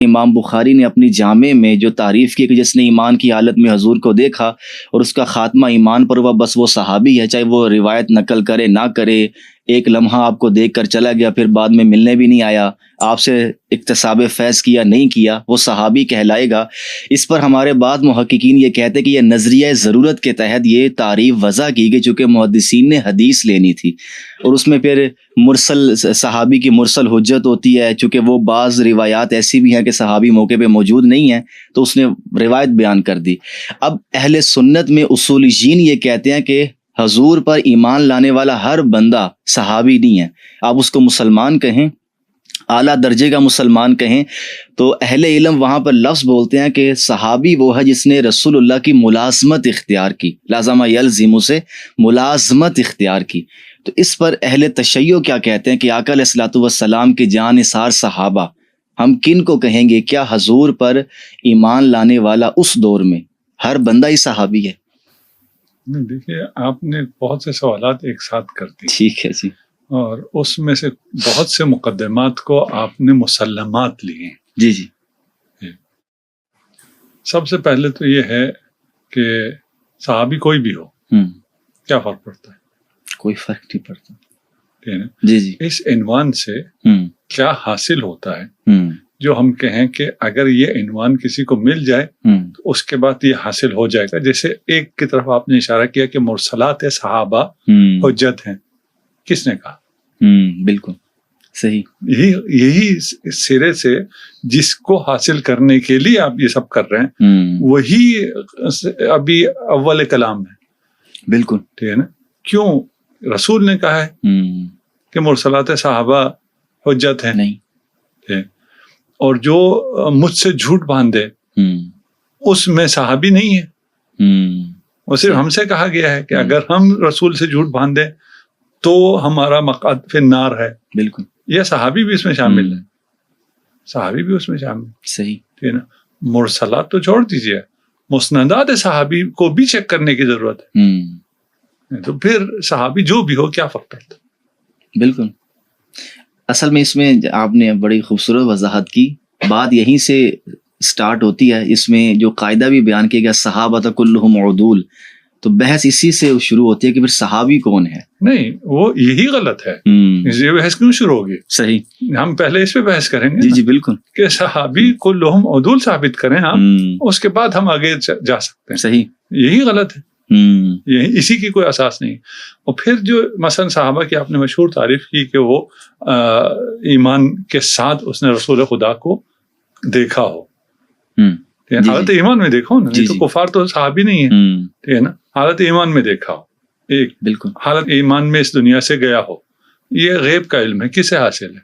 امام بخاری نے اپنی جامع میں جو تعریف کی کہ جس نے ایمان کی حالت میں حضور کو دیکھا اور اس کا خاتمہ ایمان پر ہوا، بس وہ صحابی ہے، چاہے وہ روایت نقل کرے نہ کرے، ایک لمحہ آپ کو دیکھ کر چلا گیا، پھر بعد میں ملنے بھی نہیں آیا، آپ سے اکتساب فیض کیا نہیں کیا، وہ صحابی کہلائے گا۔ اس پر ہمارے بعض محققین یہ کہتے ہیں کہ یہ نظریہ ضرورت کے تحت یہ تعریف وضع کی گئی، چونکہ محدثین نے حدیث لینی تھی، اور اس میں پھر مرسل صحابی کی مرسل حجت ہوتی ہے، چونکہ وہ بعض روایات ایسی بھی ہیں کہ صحابی موقع پہ موجود نہیں ہیں تو اس نے روایت بیان کر دی۔ اب اہل سنت میں اصولیین یہ کہتے ہیں کہ حضور پر ایمان لانے والا ہر بندہ صحابی نہیں ہے، آپ اس کو مسلمان کہیں، اعلیٰ درجے کا مسلمان کہیں، تو اہل علم وہاں پر لفظ بولتے ہیں کہ صحابی وہ ہے جس نے رسول اللہ کی ملازمت اختیار کی، لازمہ یلزم سے ملازمت اختیار کی۔ تو اس پر اہل تشیع کیا کہتے ہیں کہ آقا علیہ الصلوۃ والسلام کے جان نثار صحابہ ہم کن کو کہیں گے؟ کیا حضور پر ایمان لانے والا اس دور میں ہر بندہ ہی صحابی ہے؟ دیکھیے، آپ نے بہت سے سوالات ایک ساتھ کر دی، ٹھیک ہے جی، اور اس میں سے بہت سے مقدمات کو آپ نے مسلمات لیے ہیں۔ جی جی، سب سے پہلے تو یہ ہے کہ صحابی کوئی بھی ہو، کیا فرق پڑتا ہے؟ کوئی فرق نہیں پڑتا، ٹھیک ہے نا؟ جی جی، اس عنوان سے کیا حاصل ہوتا ہے ہوں جو ہم کہیں کہ اگر یہ عنوان کسی کو مل جائے تو اس کے بعد یہ حاصل ہو جائے گا۔ جیسے ایک کی طرف آپ نے اشارہ کیا کہ مرسلات صحابہ حجت ہیں، کس نے کہا؟ بالکل صحیح، یہی سرے سے جس کو حاصل کرنے کے لیے آپ یہ سب کر رہے ہیں وہی ابھی اول کلام ہے، بالکل ٹھیک ہے نا؟ کیوں رسول نے کہا ہے کہ مرسلات صحابہ حجت ہیں، نہیں، اور جو مجھ سے جھوٹ باندھے اس میں صحابی نہیں ہے، وہ صرف ہم سے کہا گیا ہے کہ اگر ہم رسول سے جھوٹ باندھیں تو ہمارا مقعد فی النار ہے۔ بالکل، یہ صحابی بھی اس میں شامل ہے، صحابی بھی اس میں شامل ہے، صحیح، ٹھیک ہے نا؟ مرسلات تو چھوڑ دیجیے، مسندات صحابی کو بھی چیک کرنے کی ضرورت ہے، تو پھر صحابی جو بھی ہو کیا فرق پڑتا ہے؟ بالکل۔ اصل میں اس میں آپ نے بڑی خوبصورت وضاحت کی، بات یہیں سے سٹارٹ ہوتی ہے۔ اس میں جو قاعدہ بھی بیان کیا گیا صحابہ کلہم عدول، تو بحث اسی سے شروع ہوتی ہے کہ پھر صحابی کون ہے؟ نہیں، وہ یہی غلط ہے، یہ بحث کیوں شروع ہوگی؟ صحیح، ہم پہلے اس پہ بحث کریں گے، جی جی بالکل، کہ صحابی کلہم عدول ثابت کریں ہم، اس کے بعد ہم آگے جا سکتے ہیں۔ صحیح، یہی غلط ہے، اسی کی کوئی اساس نہیں۔ اور پھر جو مثلا صحابہ کی آپ نے مشہور تعریف کی کہ وہ ایمان کے ساتھ اس نے رسول خدا کو دیکھا ہو، حالت ایمان میں دیکھا ہو نا، نہیں تو کفار تو صحابی نہیں ہے، ٹھیک ہے نا؟ حالت ایمان میں دیکھا ہو، ایک بالکل، حالت ایمان میں اس دنیا سے گیا ہو، یہ غیب کا علم ہے، کسے حاصل ہے؟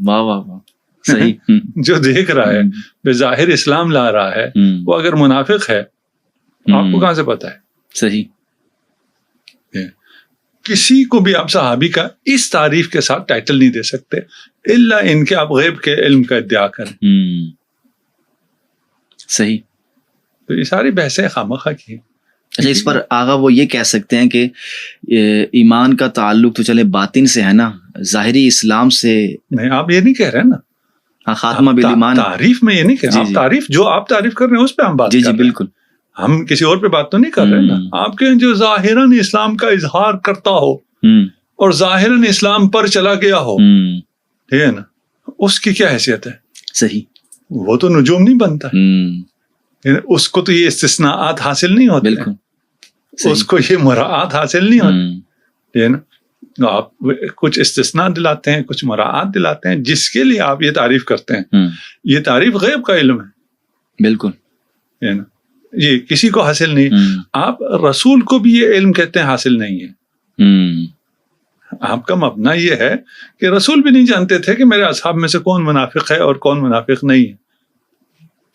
واہ واہ واہ، صحیح، جو دیکھ رہا ہے، بظاہر اسلام لا رہا ہے، وہ اگر منافق ہے آپ کو کہاں سے پتا ہے؟ صحیح، کسی کو بھی آپ صحابی کا اس تعریف کے ساتھ ٹائٹل نہیں دے سکتے الا ان کے آپ غیب کے علم کا ادعا کریں۔ صحیح، تو یہ ساری بحثیں خامخواہ کی ہیں۔ اچھا، اس پر آغا وہ یہ کہہ سکتے ہیں کہ ایمان کا تعلق تو چلے باطن سے ہے نا، ظاہری اسلام سے نہیں، آپ یہ نہیں کہہ رہے نا، ہاں، خاتمہ بالایمان، تعریف میں یہ نہیں کہہ رہے، آپ تعریف جو آپ تعریف کر رہے ہیں اس پہ ہم بات کر رہے ہیں، بالکل، ہم کسی اور پہ بات تو نہیں کر رہے نا۔ آپ کے جو ظاہراً اسلام کا اظہار کرتا ہو اور ظاہراً اسلام پر چلا گیا ہو، ٹھیک ہے نا، اس کی کیا حیثیت ہے؟ صحیح، وہ تو نجوم نہیں بنتا ہے، اس کو تو یہ استثناءات حاصل نہیں ہوتے، بالکل، اس کو یہ مراعات حاصل نہیں ہوتی، ٹھیک ہے نا؟ آپ کچھ استثناء دلاتے ہیں، کچھ مراعات دلاتے ہیں، جس کے لیے آپ یہ تعریف کرتے ہیں، یہ تعریف غیب کا علم ہے، بالکل، ہے نا؟ یہ کسی کو حاصل نہیں۔ آپ رسول کو بھی یہ علم کہتے ہیں حاصل نہیں ہے۔ آپ کا مبنا یہ ہے کہ رسول بھی نہیں جانتے تھے کہ میرے اصحاب میں سے کون منافق ہے اور کون منافق نہیں ہے۔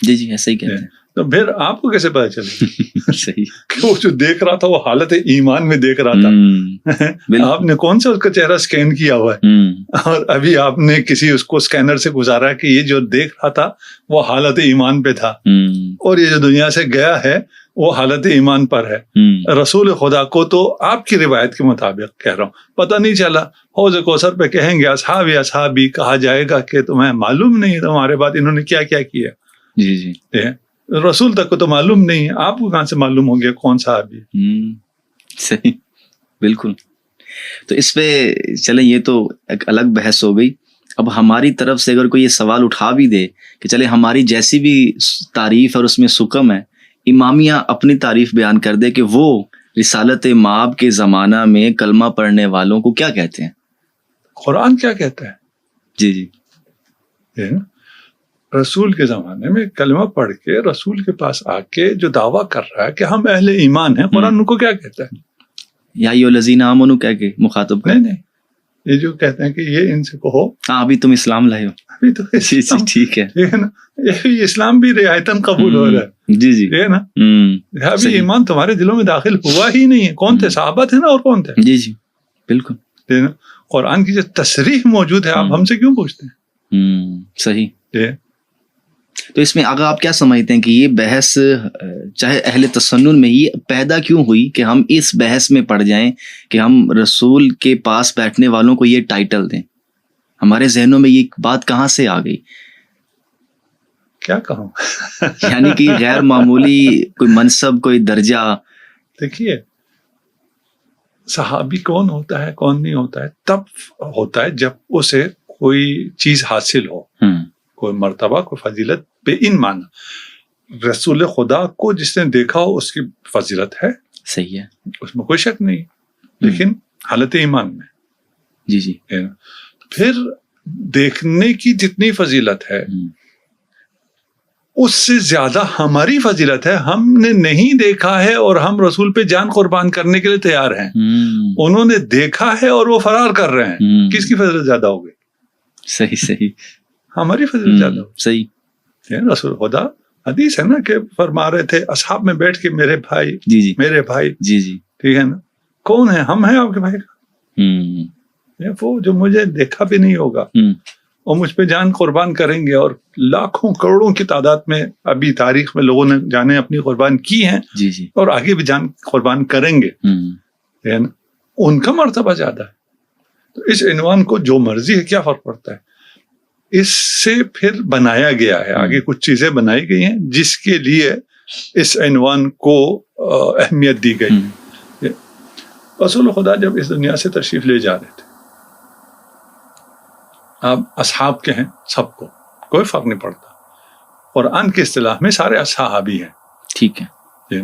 جی جی، ایسا ہی کہتے ہیں۔ تو پھر آپ کو کیسے پتا چلے؟ صحیح، کہ وہ جو دیکھ رہا تھا وہ حالت ایمان میں دیکھ رہا تھا، آپ نے کون سا اس کا چہرہ سکین کیا ہوا ہے، اور ابھی آپ نے کسی اس کو سکینر سے گزارا کہ یہ جو دیکھ رہا تھا وہ حالت ایمان پہ تھا، اور یہ جو دنیا سے گیا ہے وہ حالت ایمان پر ہے. رسول خدا کو تو آپ کی روایت کے مطابق کہہ رہا ہوں, پتہ نہیں چلا حوض کوثر پہ کہیں گے اصحابی اصحابی, کہا جائے گا کہ تمہیں معلوم نہیں تمہارے بعد انہوں نے کیا کیا کیا. جی جی, رسول تک کو تو معلوم نہیں ہے, آپ کو کہاں سے معلوم ہو گیا کون صحابی. صحیح, بالکل. تو اس پہ چلیں, یہ تو ایک الگ بحث ہو گئی. اب ہماری طرف سے اگر کوئی یہ سوال اٹھا بھی دے کہ چلے ہماری جیسی بھی تعریف اور اس میں سکم ہے, امامیہ اپنی تعریف بیان کر دے کہ وہ رسالت مآب کے زمانہ میں کلمہ پڑھنے والوں کو کیا کہتے ہیں, قرآن کیا کہتا ہے. جی جی, رسول کے زمانے میں کلمہ پڑھ کے رسول کے پاس آ کے جو دعویٰ کر رہا ہے کہ ہم اہل ایمان ہیں, قرآن ان کو کیا کہتا ہے؟ یا ایھا الذین آمنوا کہہ کے مخاطب. نہیں, یہ جو کہتے ہیں کہ یہ ان سے کہو ابھی تم اسلام لائے ہو. ابھی تو جی جی, ٹھیک ہے, یہ نا, یہ اسلام بھی رعایتاً قبول ہو رہا ہے. جی جی, یہ نا, ابھی ایمان تمہارے دلوں میں داخل ہوا ہی نہیں ہے. کون تھے صحابہ تھے نا, اور کون تھے. جی جی, بالکل. قرآن کی جو تصریح موجود ہے, آپ ہم سے کیوں پوچھتے ہیں؟ صحیح. تو اس میں اگر آپ کیا سمجھتے ہیں کہ یہ بحث چاہے اہل تسنن میں یہ پیدا کیوں ہوئی کہ ہم اس بحث میں پڑ جائیں کہ ہم رسول کے پاس بیٹھنے والوں کو یہ ٹائٹل دیں؟ ہمارے ذہنوں میں یہ بات کہاں سے آ گئی؟ کیا کہوں یعنی کہ غیر معمولی کوئی منصب, کوئی درجہ. دیکھیے, صحابی کون ہوتا ہے کون نہیں ہوتا ہے تب ہوتا ہے جب اسے کوئی چیز حاصل ہو, کوئی مرتبہ, کوئی فضیلت. بے ان معنی رسول خدا کو جس نے دیکھا ہو اس کی فضیلت ہے. صحیح ہے, اس میں کوئی شک نہیں, لیکن حالت ایمان میں. جی جی, پھر دیکھنے کی جتنی فضیلت ہے اس سے زیادہ ہماری فضیلت ہے. ہم نے نہیں دیکھا ہے اور ہم رسول پہ جان قربان کرنے کے لیے تیار ہیں. انہوں نے دیکھا ہے اور وہ فرار کر رہے ہیں. کس کی فضیلت زیادہ ہو گئی؟ صحیح صحیح, ہماری فضیلت زیادہ ہو. صحیح. رسول خدا حدیث ہے نا کہ فرما رہے تھے اصحاب میں بیٹھ کے میرے بھائی, جی جی, میرے بھائی. جی جی, ٹھیک ہے نا, کون ہے؟ ہم ہیں آپ کے بھائی کا. وہ جو مجھے دیکھا بھی نہیں ہوگا اور مجھ پہ جان قربان کریں گے, اور لاکھوں کروڑوں کی تعداد میں ابھی تاریخ میں لوگوں نے جانیں اپنی قربان کی ہیں. جی جی, اور آگے بھی جان قربان کریں گے. ان کا مرتبہ زیادہ ہے. تو اس عنوان کو جو مرضی ہے, کیا فرق پڑتا ہے؟ اس سے پھر بنایا گیا ہے, آگے کچھ چیزیں بنائی گئی ہیں جس کے لیے اس عنوان کو اہمیت دی گئی. رسول خدا جب اس دنیا سے تشریف لے جا رہے تھے, آپ اصحاب کے ہیں سب کو, کوئی فرق نہیں پڑتا. قرآن کی اصطلاح میں سارے اصحابی ہیں. ٹھیک ہے.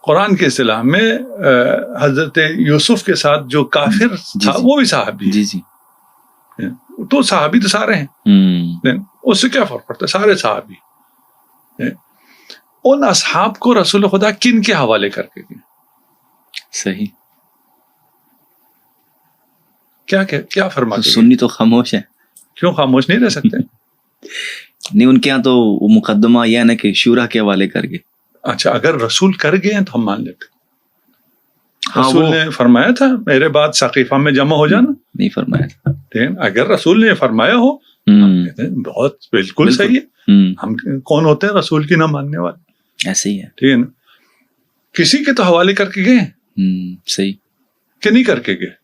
قرآن کی اصطلاح میں حضرت یوسف کے ساتھ جو کافر تھا وہ بھی صحابی. جی جی, تو صحابی تو سارے ہیں. اس سے کیا فرق پڑتا ہے؟ سارے صحابی. ان اصحاب کو رسول خدا کن کے حوالے کر کے گئے؟ صحیح. کیا فرما کے سنی تو خاموش ہے. کیوں خاموش نہیں رہ سکتے؟ نہیں, ان کے یہاں تو مقدمہ یہ ہے نا کہ شورا کے حوالے کر گئے. اچھا, اگر رسول کر گئے ہیں تو ہم مان لیتے. رسول نے فرمایا تھا میرے بعد ثقیفہ میں جمع ہو جانا؟ نہیں فرمایا. اگر رسول نے فرمایا ہو بہت بالکل صحیح ہے. ہم کون ہوتے ہیں رسول کی نہ ماننے والے؟ ایسے ہی ہے. ٹھیک ہے نا, کسی کے تو حوالے کر کے گئے. صحیح کہ نہیں کر کے گئے؟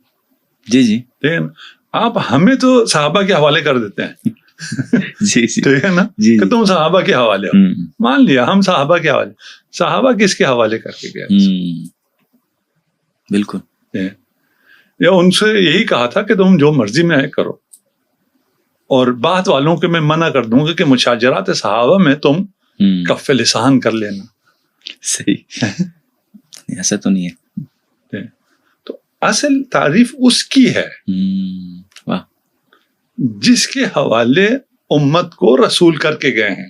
جی جی, ٹھیک ہے نا. آپ ہمیں تو صحابہ کے حوالے کر دیتے ہیں. جی جی, ٹھیک ہے نا, کہ تم صحابہ کے حوالے ہو. مان لیا ہم صحابہ کے حوالے. صحابہ کس کے حوالے کر کے گئے؟ بالکل. یا ان سے یہی کہا تھا کہ تم جو مرضی میں ہے کرو, اور بعد والوں کے میں منع کر دوں گا کہ مشاجرات صحابہ میں تم کف لسان کر لینا. صحیح, ایسا تو نہیں ہے. تو اصل تعریف اس کی ہے جس کے حوالے امت کو رسول کر کے گئے ہیں,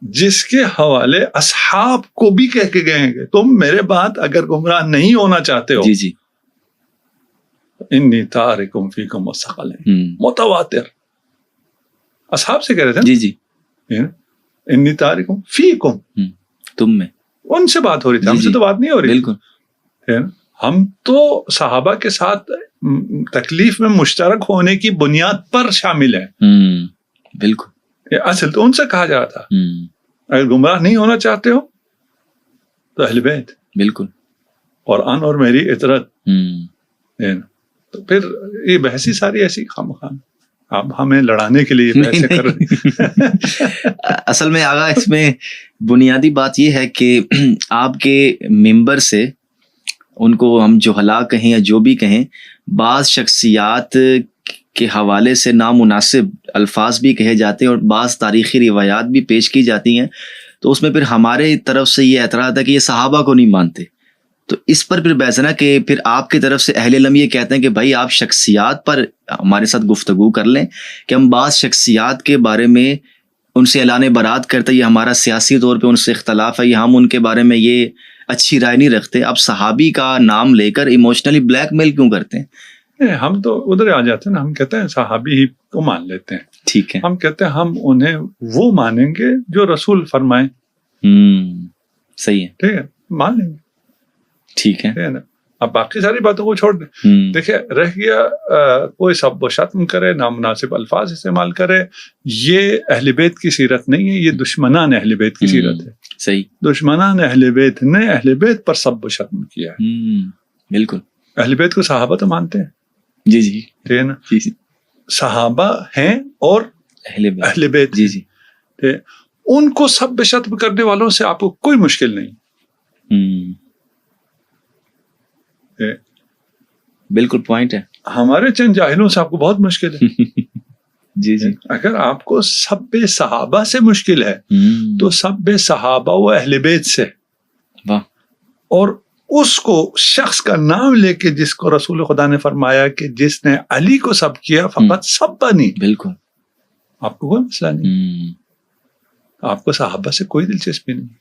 جس کے حوالے اصحاب کو بھی کہہ کے گئے ہیں کہ تم میرے بعد اگر گمراہ نہیں ہونا چاہتے ہو, جی جی, انی تارکم فیکم الثقلین, متواتر اصحاب سے کہہ رہے تھے. جی جی, انی تارکم فیکم, تم میں, ان سے بات ہو رہی تھی, ہم سے تو بات نہیں ہو رہی. بالکل. ہم تو صحابہ کے ساتھ تکلیف میں مشترک ہونے کی بنیاد پر شامل ہیں. بالکل. اصل تو ان سے کہا جا رہا تھا اگر گمراہ نہیں ہونا چاہتے ہو تو اہل بیت، بالکل قرآن اور میری اطرت. ہوں تو پھر یہ بحثی ساری ایسی خامخواہ آپ ہمیں لڑانے کے لیے بحثیں کر رہے. اصل میں آغا اس میں بنیادی بات یہ ہے کہ آپ کے ممبر سے ان کو ہم جہلا کہیں یا جو بھی کہیں، بعض شخصیات کے حوالے سے نامناسب الفاظ بھی کہے جاتے ہیں اور بعض تاریخی روایات بھی پیش کی جاتی ہیں، تو اس میں پھر ہمارے طرف سے یہ اعتراض ہے کہ یہ صحابہ کو نہیں مانتے. تو اس پر پھر بحث ہے نا کہ پھر آپ کی طرف سے اہل علم یہ کہتے ہیں کہ بھائی آپ شخصیات پر ہمارے ساتھ گفتگو کر لیں کہ ہم بعض شخصیات کے بارے میں ان سے اعلان برات کرتے، یہ ہمارا سیاسی طور پہ ان سے اختلاف ہے، یا ہم ان کے بارے میں یہ اچھی رائے نہیں رکھتے. اب صحابی کا نام لے کر ایموشنلی بلیک میل کیوں کرتے ہیں؟ ہم تو ادھر آ جاتے ہیں نا، ہم کہتے ہیں صحابی ہی کو مان لیتے ہیں. ٹھیک ہے، ہم کہتے ہیں ہم انہیں وہ مانیں گے جو رسول فرمائیں. صحیح ہے، ٹھیک ہے، مان لیں گے. ٹھیک ہے نا. اب باقی ساری باتوں کو چھوڑ دیں. دیکھیں رہ گیا کوئی سب و شتم کرے، نامناسب الفاظ استعمال کرے، یہ اہل بیت کی سیرت نہیں ہے، یہ دشمنان اہل بیت کی سیرت ہے. صحیح، دشمنان اہل بیت نے اہل بیت پر سب و شتم کیا ہے. بالکل. اہل بیت کو صحابہ تو مانتے ہیں. جی جی، ٹھیک ہے نا. جی جی، صحابہ ہیں اور اہل بیت. جی جی، ان کو سب و شتم کرنے والوں سے آپ کو کوئی مشکل نہیں. بالکل پوائنٹ ہے. ہمارے چند جاہلوں سے آپ کو بہت مشکل ہے. جی جی، اگر آپ کو سب صحابہ سے مشکل ہے تو سب صحابہ و اہل بیت سے. واہ. اور اس کو شخص کا نام لے کے جس کو رسول خدا نے فرمایا کہ جس نے علی کو سب کیا فقط سب بنی، بالکل آپ کو کوئی مسئلہ نہیں. آپ کو صحابہ سے کوئی دلچسپی نہیں،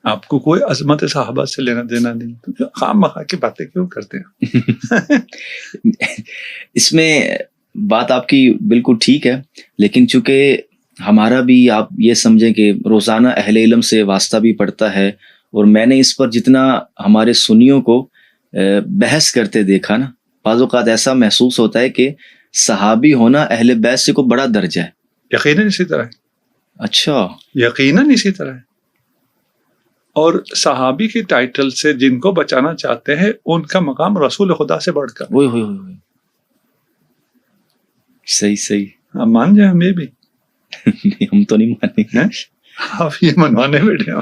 آپ کو کوئی عظمت صحابہ سے لینا دینا نہیں. خام مخواہ کی باتیں کیوں کرتے ہیں؟ اس میں بات آپ کی بالکل ٹھیک ہے، لیکن چونکہ ہمارا بھی آپ یہ سمجھیں کہ روزانہ اہل علم سے واسطہ بھی پڑتا ہے، اور میں نے اس پر جتنا ہمارے سنیوں کو بحث کرتے دیکھا نا، بعض اوقات ایسا محسوس ہوتا ہے کہ صحابی ہونا اہل بیت سے کو بڑا درجہ ہے. یقیناً اسی طرح ہے. اچھا، یقیناً اسی طرح ہے. اور صحابی کی ٹائٹل سے جن کو بچانا چاہتے ہیں ان کا مقام رسول خدا سے بڑھ کر. صحیح صحیح. آپ مان جائیں، ہم یہ بھی نہیں، ہم تو نہیں مانیں گے. آپ یہ منوانے بیٹھے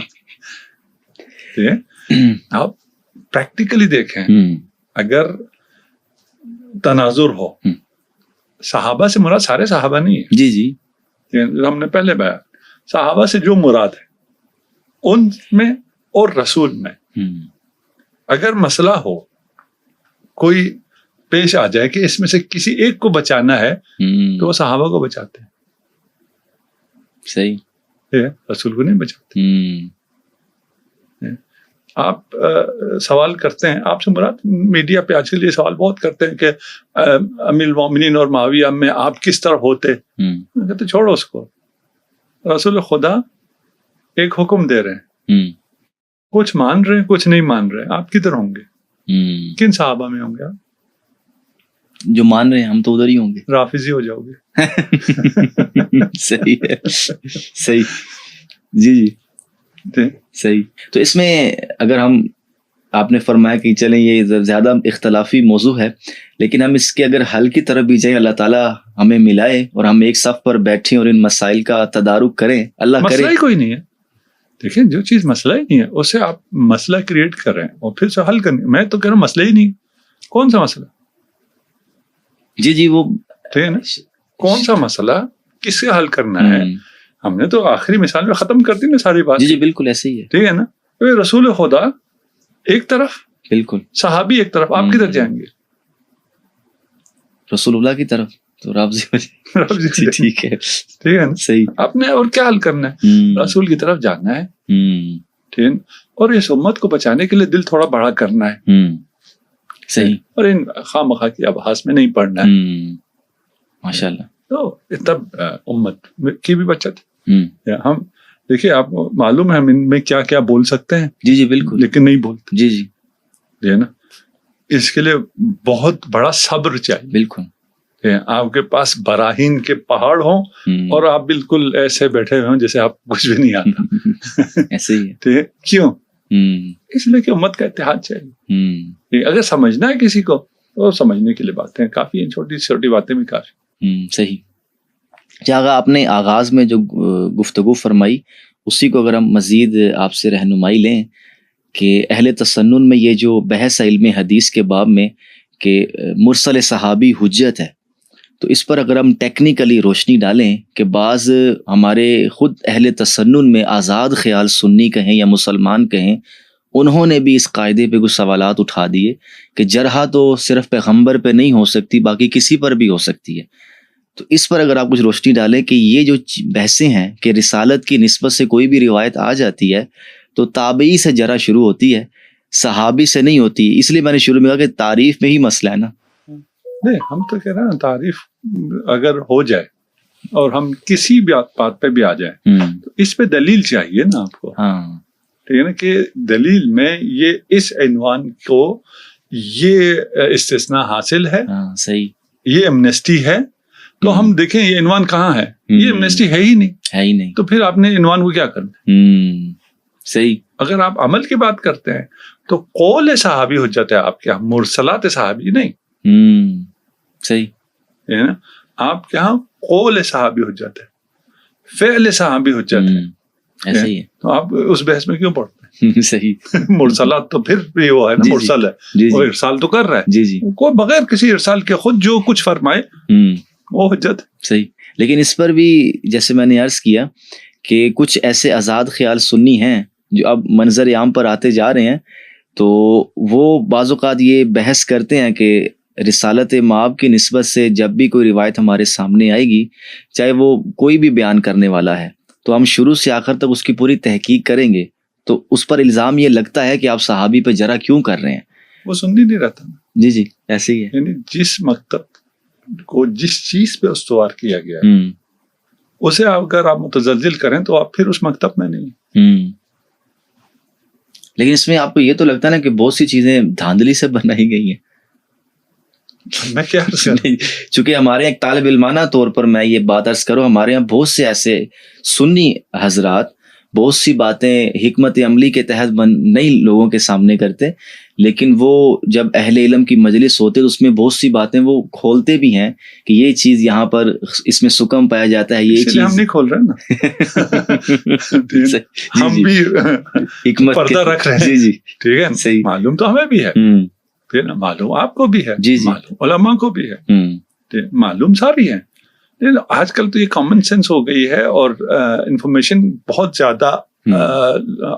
آپ پریکٹیکلی دیکھیں، اگر تناظر ہو، صحابہ سے مراد سارے صحابہ نہیں ہے. جی جی، ہم نے پہلے بیان، صحابہ سے جو مراد ہے ان میں اور رسول میں اگر مسئلہ ہو، کوئی پیش آ جائے کہ اس میں سے کسی ایک کو بچانا ہے تو وہ صحابہ کو بچاتے ہیں. صحیح، رسول کو نہیں بچاتے. آپ سوال کرتے ہیں، آپ سے مراد میڈیا پہ آج کل یہ سوال بہت کرتے ہیں کہ امیر المومنین اور معاویہ میں آپ کس طرح ہوتے. کہتے چھوڑو اس کو، رسول خدا ایک حکم دے رہے ہیں، کچھ مان رہے ہیں کچھ نہیں مان رہے. آپ کدھر ہوں گے؟ کن صحابہ میں ہوں گے؟ آپ جو مان رہے ہیں ہم تو ادھر ہی ہوں گے. رافضی ہو جاؤ گے. صحیح ہے، صحیح. جی جی، صحیح. تو اس میں اگر ہم، آپ نے فرمایا کہ چلیں یہ زیادہ اختلافی موضوع ہے، لیکن ہم اس کے اگر حل کی طرف بھی جائیں، اللہ تعالیٰ ہمیں ملائے اور ہم ایک صف پر بیٹھیں اور ان مسائل کا تدارک کریں. اللہ کرے. مسئلہ ہی کوئی نہیں ہے. دیکھیں جو چیز مسئلہ ہی نہیں ہے اسے آپ مسئلہ کریٹ کریں اور پھر سے حل کریں. میں تو کہہ رہا ہوں مسئلہ ہی نہیں. کون سا مسئلہ؟ جی جی، وہ ٹھیک ہے نا. کون سا مسئلہ کس سے حل کرنا ہے؟ ہم نے تو آخری مثال میں ختم کر دی نا ساری بات. جی جی، بالکل ایسے ہی ہے. ٹھیک ہے نا. رسول خدا ایک طرف، بالکل صحابی ایک طرف، آپ کدھر جائیں گے؟ رسول اللہ کی طرف. تو رافضی. ٹھیک ہے، ٹھیک ہے نا. صحیح. آپ نے اور کیا حل کرنا ہے؟ رسول کی طرف جانا ہے. ٹھیک ہے. اور اس امت کو بچانے کے لیے دل تھوڑا بڑا کرنا ہے. صحیح. اور ان خواہ مخواہ کی ابحاث میں نہیں پڑھنا ہے. ماشاء اللہ. تو تب امت کی بھی بچت. ہم دیکھیے، آپ کو معلوم ہے ہم ان میں کیا کیا بول سکتے ہیں. جی جی، بالکل. لیکن نہیں بولتے. جی جی، ہے نا. اس کے لیے بہت بڑا صبر چاہیے. بالکل. آپ کے پاس براہین کے پہاڑ ہوں اور آپ بالکل ایسے بیٹھے ہوئے ہوں جیسے آپ کچھ بھی نہیں آتا. ایسے ہی ہے. کیوں؟ اس لیے کہ امت کا اتحاد چاہیے. اگر سمجھنا ہے کسی کو تو سمجھنے کے لیے باتیں کافی ہیں, چھوٹی چھوٹی باتیں بھی کافی. صحیح. جہاں آپ نے آغاز میں جو گفتگو فرمائی اسی کو اگر ہم مزید آپ سے رہنمائی لیں کہ اہل تسنن میں یہ جو بحث علم حدیث کے باب میں کہ مرسل صحابی حجت ہے, تو اس پر اگر ہم ٹیکنیکلی روشنی ڈالیں کہ بعض ہمارے خود اہل تسنن میں آزاد خیال سنی کہیں یا مسلمان کہیں, انہوں نے بھی اس قاعدے پہ کچھ سوالات اٹھا دیے کہ جرح تو صرف پیغمبر پہ نہیں ہو سکتی, باقی کسی پر بھی ہو سکتی ہے. تو اس پر اگر آپ کچھ روشنی ڈالیں کہ یہ جو بحثیں ہیں کہ رسالت کی نسبت سے کوئی بھی روایت آ جاتی ہے تو تابعی سے جرح شروع ہوتی ہے, صحابی سے نہیں ہوتی. اس لیے میں نے شروع میں کہا کہ تعریف میں ہی مسئلہ ہے نا. نہیں, ہم تو کہہ رہے ہیں تعریف اگر ہو جائے اور ہم کسی بھی بات پہ بھی آ جائیں تو اس پہ دلیل چاہیے نا آپ کو. ٹھیک ہے نا, کہ دلیل میں یہ اس عنوان کو یہ استثناء حاصل ہے, صحیح, یہ امنیسٹی ہے, تو ہم دیکھیں یہ عنوان کہاں ہے. یہ امنیسٹی ہے ہی نہیں, تو پھر آپ نے عنوان کو کیا کرنا. صحیح. اگر آپ عمل کی بات کرتے ہیں تو قول صحابی حجت ہے آپ کے یہاں, مرسلات صحابی نہیں. صحیح ہے نا, آپ کے یہاں قول صحابی حجت ہے, فعل صحابی حجت ہے. ایسا ہی ہے. تو آپ اس بحث میں کیوں پڑھتے ہیں؟ صحیح. مرسلات تو پھر بھی وہ ہے نا, مرسل ہے, وہ ارسال تو کر رہا ہے. کوئی بغیر کسی ارسال کے خود جو کچھ فرمائے وہ حجت. صحیح. لیکن اس پر بھی جیسے میں نے عرض کیا کہ کچھ ایسے آزاد خیال سنی ہیں جو اب منظر عام پر آتے جا رہے ہیں, تو وہ بعض اوقات یہ بحث کرتے ہیں کہ رسالت مآب کی نسبت سے جب بھی کوئی روایت ہمارے سامنے آئے گی, چاہے وہ کوئی بھی بیان کرنے والا ہے, تو ہم شروع سے آخر تک اس کی پوری تحقیق کریں گے, تو اس پر الزام یہ لگتا ہے کہ آپ صحابی پہ جرح کیوں کر رہے ہیں. وہ سننی نہیں رہتا. جی ایسے ہی ہے. یعنی جس مکتب کو جس چیز پہ استوار کیا گیا ہے اسے اگر آپ متزلزل کریں تو آپ پھر اس مکتب میں نہیں. لیکن اس میں آپ کو یہ تو لگتا ہے نا کہ بہت سی چیزیں دھاندلی سے بنائی گئی ہیں. میں کیا چونکہ ہمارے ایک طالب علمانہ طور پر میں یہ بات عرض کروں, ہمارے یہاں بہت سے ایسے سنی حضرات بہت سی باتیں حکمت عملی کے تحت نئی لوگوں کے سامنے کرتے, لیکن وہ جب اہل علم کی مجلس ہوتے تو اس میں بہت سی باتیں وہ کھولتے بھی ہیں کہ یہ چیز یہاں پر اس میں سکم پایا جاتا ہے, یہ چیز ہم نہیں کھول رہے نا. ہم بھی حکمت پردہ رکھ رہے ہیں. جی ٹھیک ہے, صحیح. معلوم تو ہمیں بھی ہے, معلوم آپ کو بھی ہے, معلوم علماء کو بھی ہے, معلوم ساری ہیں. آج کل تو یہ کامن سینس ہو گئی ہے اور انفارمیشن بہت زیادہ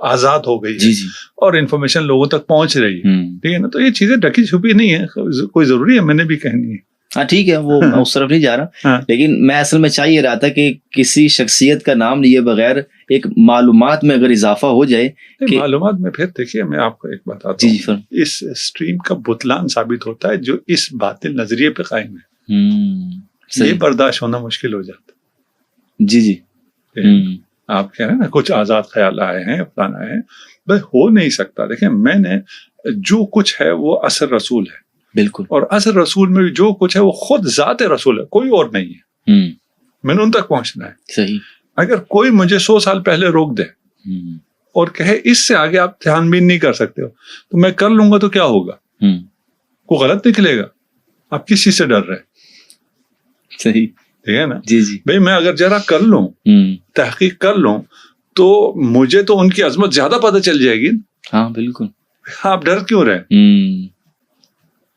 آزاد ہو گئی ہے اور انفارمیشن لوگوں تک پہنچ رہی ہے. ٹھیک ہے نا, تو یہ چیزیں ڈھکی چھپی نہیں ہے, کوئی ضروری ہے میں نے بھی کہنی ہے. ہاں ٹھیک ہے, وہ اس طرف نہیں جا رہا, لیکن میں اصل میں چاہیے رہا تھا کہ کسی شخصیت کا نام لیے بغیر ایک معلومات میں اگر اضافہ ہو جائے. معلومات میں پھر دیکھیے میں آپ کو ایک بتاتا ہوں, اس اسٹریم کا بطلان ثابت ہوتا ہے جو اس باطل نظریے پہ قائم ہے. یہ برداشت ہونا مشکل ہو جاتا. جی آپ کہہ رہے ہیں نا کچھ آزاد خیال آئے ہیں, فلانا آئے ہیں, بھائی ہو نہیں سکتا. دیکھیں میں نے جو کچھ ہے وہ اثر رسول ہے, بالکل, اور اثر رسول میں جو کچھ ہے وہ خود ذات رسول ہے, کوئی اور نہیں ہے. میں نے ان تک پہنچنا ہے. صحیح. اگر کوئی مجھے 100 سال پہلے روک دے اور کہے اس سے آگے آپ دھیان بین نہیں کر سکتے ہو, تو میں کر لوں گا تو کیا ہوگا؟ کوئی غلط نکلے گا. آپ کس چیز سے ڈر رہے؟ صحیح, ٹھیک ہے نا. جی بھائی میں اگر ذرا کر لوں, تحقیق کر لوں, تو مجھے تو ان کی عظمت زیادہ پتہ چل جائے گی. ہاں بالکل. آپ ڈر کیوں رہے؟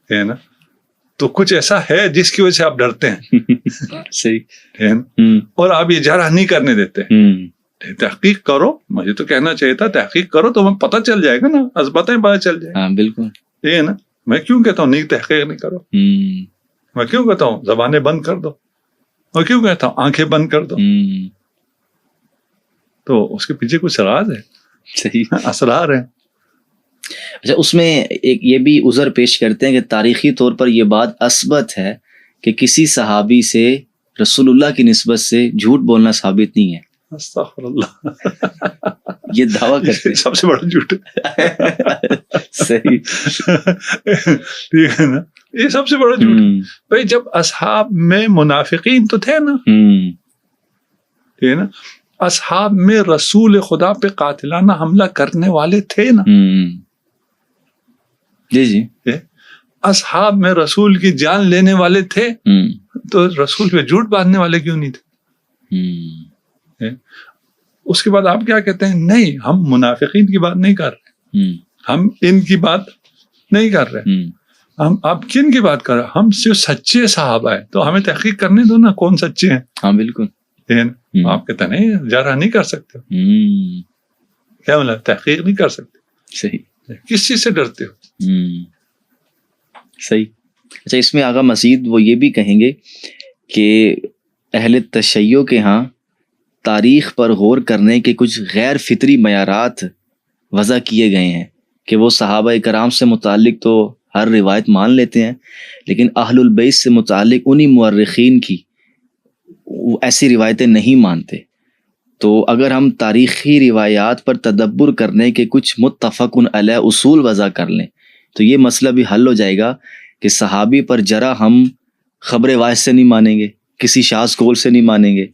ہے نا, تو کچھ ایسا ہے جس کی وجہ سے آپ ڈرتے ہیں. صحیح ہے نا, اور آپ یہ جرح نہیں کرنے دیتے. تحقیق کرو, مجھے تو کہنا چاہیے تھا تحقیق کرو تو ہمیں پتہ چل جائے گا نا, عظمتیں پتہ چل جائے. ہاں بالکل. ٹھیک ہے نا, میں کیوں کہتا ہوں نہیں تحقیق نہیں کرو, میں کیوں کہتا ہوں زبانیں بند کر دو, میں کیوں کہتا ہوں آنکھیں بند کر دو. تو اس کے پیچھے کچھ راز ہے. صحیح, اسرار ہیں. اچھا, اس میں ایک یہ بھی عذر پیش کرتے ہیں کہ تاریخی طور پر یہ بات اثبت ہے کہ کسی صحابی سے رسول اللہ کی نسبت سے جھوٹ بولنا ثابت نہیں ہے. استغفر اللہ, یہ دعویٰ کرتے ہیں. سب سے بڑا جھوٹ. صحیح. ٹھیک ہے نا, یہ سب سے بڑا جھوٹ ہے بھائی. جب اصحاب میں منافقین تو تھے نا, ٹھیک ہے نا, اصحاب میں رسول خدا پہ قاتلانہ حملہ کرنے والے تھے نا, جی جی, اصحاب میں رسول کی جان لینے والے تھے, تو رسول پہ جھوٹ باندھنے والے کیوں نہیں تھے؟ اس کے بعد آپ کیا کہتے ہیں, نہیں ہم منافقین کی بات نہیں کر رہے, ہم ان کی بات نہیں کر رہے, ہم آپ کن کی بات کر رہے ہیں, ہم صرف سچے صحابہ ہیں, تو ہمیں تحقیق کرنے دو نا کون سچے ہیں. ہاں بالکل. آپ کہتے ہیں نہیں جارح نہیں کر سکتے, کیا مطلب تحقیق نہیں کر سکتے, صحیح, کس چیز سے ڈرتے ہو؟ صحیح. اچھا, اس میں آگا مزید وہ یہ بھی کہیں گے کہ اہل تشیع کے ہاں تاریخ پر غور کرنے کے کچھ غیر فطری معیارات وضع کیے گئے ہیں کہ وہ صحابہ کرام سے متعلق تو ہر روایت مان لیتے ہیں, لیکن اہل البیت سے متعلق انہی مورخین کی ایسی روایتیں نہیں مانتے. تو اگر ہم تاریخی روایات پر تدبر کرنے کے کچھ متفق علیہ اصول وضع کر لیں تو یہ مسئلہ بھی حل ہو جائے گا کہ صحابی پر جرا ہم خبر واحد سے نہیں مانیں گے, کسی شاذ قول سے نہیں مانیں گے,